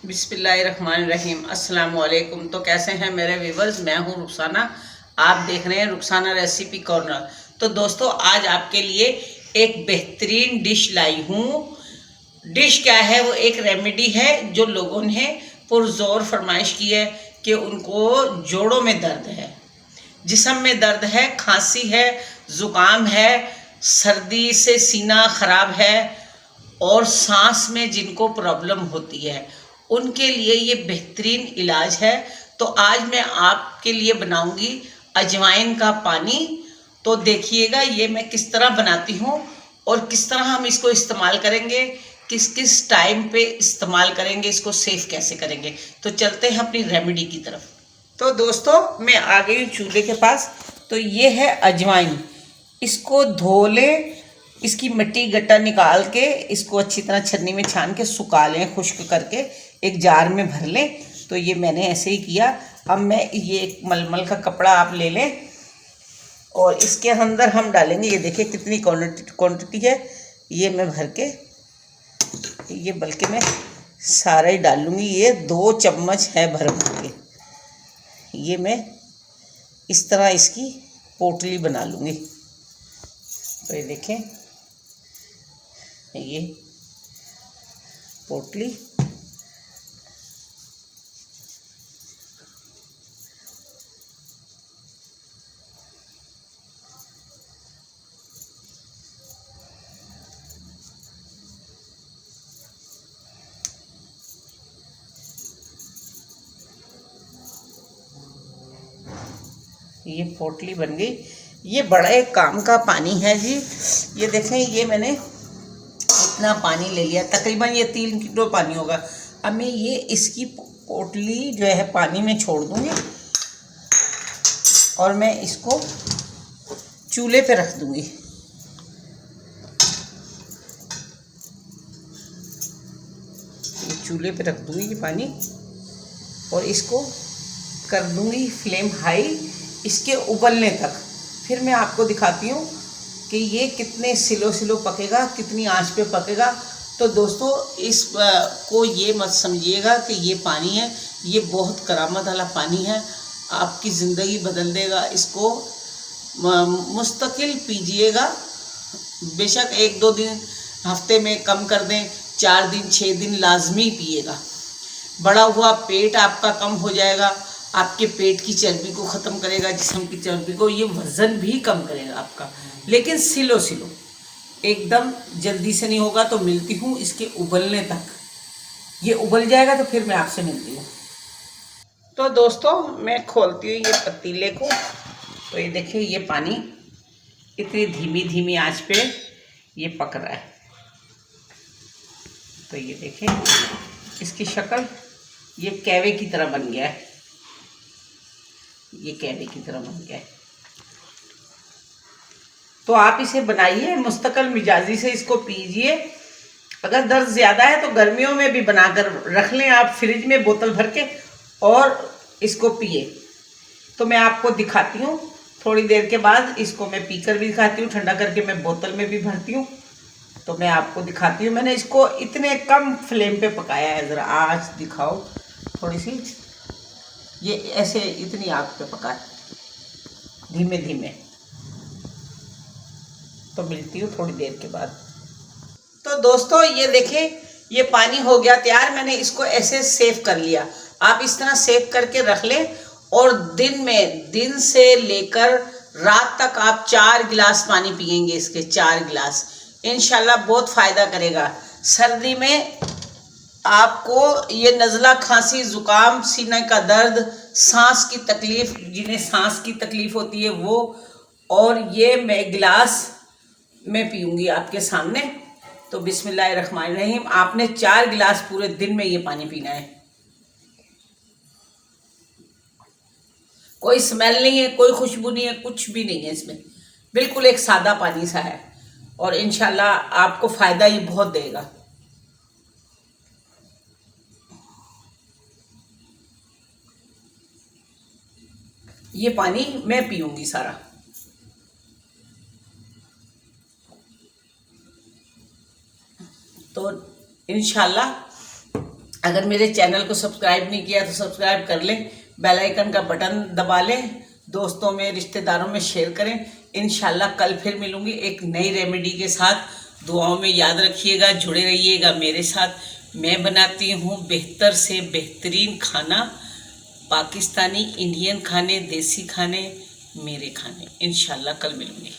बिस्मिल्लाहिर्रहमानिर्रहीम। अस्सलाम वालेकुम। तो कैसे हैं मेरे व्यूवर्स, मैं हूं रुखसाना। आप देख रहे हैं रुखसाना रेसिपी कॉर्नर। तो दोस्तों, आज आपके लिए एक बेहतरीन डिश लाई हूं। डिश क्या है? वो एक रेमेडी है जो लोगों ने पुरजोर फरमाइश की है कि उनको जोड़ों में दर्द है, जिस्म में दर्द है, खांसी है, ज़ुकाम है, सर्दी से सीना ख़राब है और सांस में जिनको प्रॉब्लम होती है उनके लिए ये बेहतरीन इलाज है। तो आज मैं आपके लिए बनाऊंगी अजवाइन का पानी। तो देखिएगा ये मैं किस तरह बनाती हूँ और किस तरह हम इसको इस्तेमाल करेंगे, किस किस टाइम पे इस्तेमाल करेंगे, इसको सेफ कैसे करेंगे। तो चलते हैं अपनी रेमेडी की तरफ। तो दोस्तों, मैं आ गई हूँ चूल्हे के पास। तो ये है अजवाइन, इसको धो लें, इसकी मिट्टी गट्टा निकाल के इसको अच्छी तरह छन्नी में छान के सुखा लें, खुश्क करके एक जार में भर लें। तो ये मैंने ऐसे ही किया। अब मैं ये एक मलमल का कपड़ा आप ले लें और इसके अंदर हम डालेंगे, ये देखिए कितनी क्वांटिटी है, ये मैं भर के, ये बल्कि मैं सारा ही डाल लूँगी। ये 2 चम्मच है भर भर के। ये मैं इस तरह इसकी पोटली बना लूँगी। तो ये देखें, ये पोटली, ये पोटली बन गई। ये बड़ा एक काम का पानी है जी। ये देखें, ये मैंने इतना पानी ले लिया, तकरीबन ये 3 किलो पानी होगा। अब मैं ये इसकी पोटली जो है पानी में छोड़ दूँगी और मैं इसको चूल्हे पे रख दूँगी। ये चूल्हे पे रख दूँगी ये पानी और इसको कर दूँगी फ्लेम हाई, इसके उबलने तक। फिर मैं आपको दिखाती हूँ कि ये कितने स्लो स्लो पकेगा, कितनी आंच पे पकेगा। तो दोस्तों, इस को ये मत समझिएगा कि ये पानी है, ये बहुत करामत वाला पानी है, आपकी ज़िंदगी बदल देगा। इसको मुस्तकिल पीजिएगा। बेशक 1-2 दिन हफ्ते में कम कर दें, 4 दिन 6 दिन लाजमी पिएगा। बड़ा हुआ पेट आपका कम हो जाएगा, आपके पेट की चर्बी को ख़त्म करेगा, जिस्म की चर्बी को, ये वज़न भी कम करेगा आपका। लेकिन सिलो सिलो, एकदम जल्दी से नहीं होगा। तो मिलती हूँ इसके उबलने तक। ये उबल जाएगा तो फिर मैं आपसे मिलती हूँ। तो दोस्तों, मैं खोलती हूँ ये पतीले को। तो ये देखिए, ये पानी इतनी धीमी धीमी आंच पे ये पक रहा है। तो ये देखिए, इसकी शक्ल ये कैवे की तरह बन गया है। ये कैवे की तरह बन गया है। तो आप इसे बनाइए, मुस्तकिल मिजाजी से इसको पीजिए। अगर दर्द ज़्यादा है तो गर्मियों में भी बनाकर रख लें आप फ्रिज में बोतल भर के और इसको पिए। तो मैं आपको दिखाती हूँ थोड़ी देर के बाद, इसको मैं पीकर भी दिखाती हूँ, ठंडा करके मैं बोतल में भी भरती हूँ। तो मैं आपको दिखाती हूँ। मैंने इसको इतने कम फ्लेम पे पकाया है, ज़रा आँच दिखाओ थोड़ी सी, ये ऐसे इतनी आग पे पका, धीमे धीमे। तो मिलती हूँ थोड़ी देर के बाद। तो दोस्तों, ये देखिए, ये पानी हो गया तैयार। मैंने इसको ऐसे सेव कर लिया। आप इस तरह सेव करके रख लें और दिन से लेकर रात तक आप 4 गिलास पानी पियेंगे, इसके 4 गिलास। इंशाल्लाह बहुत फ़ायदा करेगा। सर्दी में आपको ये नज़ला, खांसी, ज़ुकाम, सीने का दर्द, सांस की तकलीफ़, जिन्हें सांस की तकलीफ़ होती है वो, और ये मैं गिलास में पीऊँगी आपके सामने। तो बिस्मिल्लाहिर्रहमानिर्रहीम, आपने 4 गिलास पूरे दिन में ये पानी पीना है। कोई स्मेल नहीं है, कोई खुशबू नहीं है, कुछ भी नहीं है इसमें, बिल्कुल एक सादा पानी सा है और इंशाल्लाह आपको फ़ायदा ये बहुत देगा। ये पानी मैं पीऊँगी सारा। तो इंशाल्लाह अगर मेरे चैनल को सब्सक्राइब नहीं किया तो सब्सक्राइब कर लें, बेल आइकन का बटन दबा लें, दोस्तों में रिश्तेदारों में शेयर करें। इंशाल्लाह कल फिर मिलूंगी एक नई रेमेडी के साथ। दुआओं में याद रखिएगा, जुड़े रहिएगा मेरे साथ। मैं बनाती हूँ बेहतर से बेहतरीन खाना, पाकिस्तानी, इंडियन खाने, देसी खाने, मेरे खाने। इंशाल्लाह कल मिलूंगी।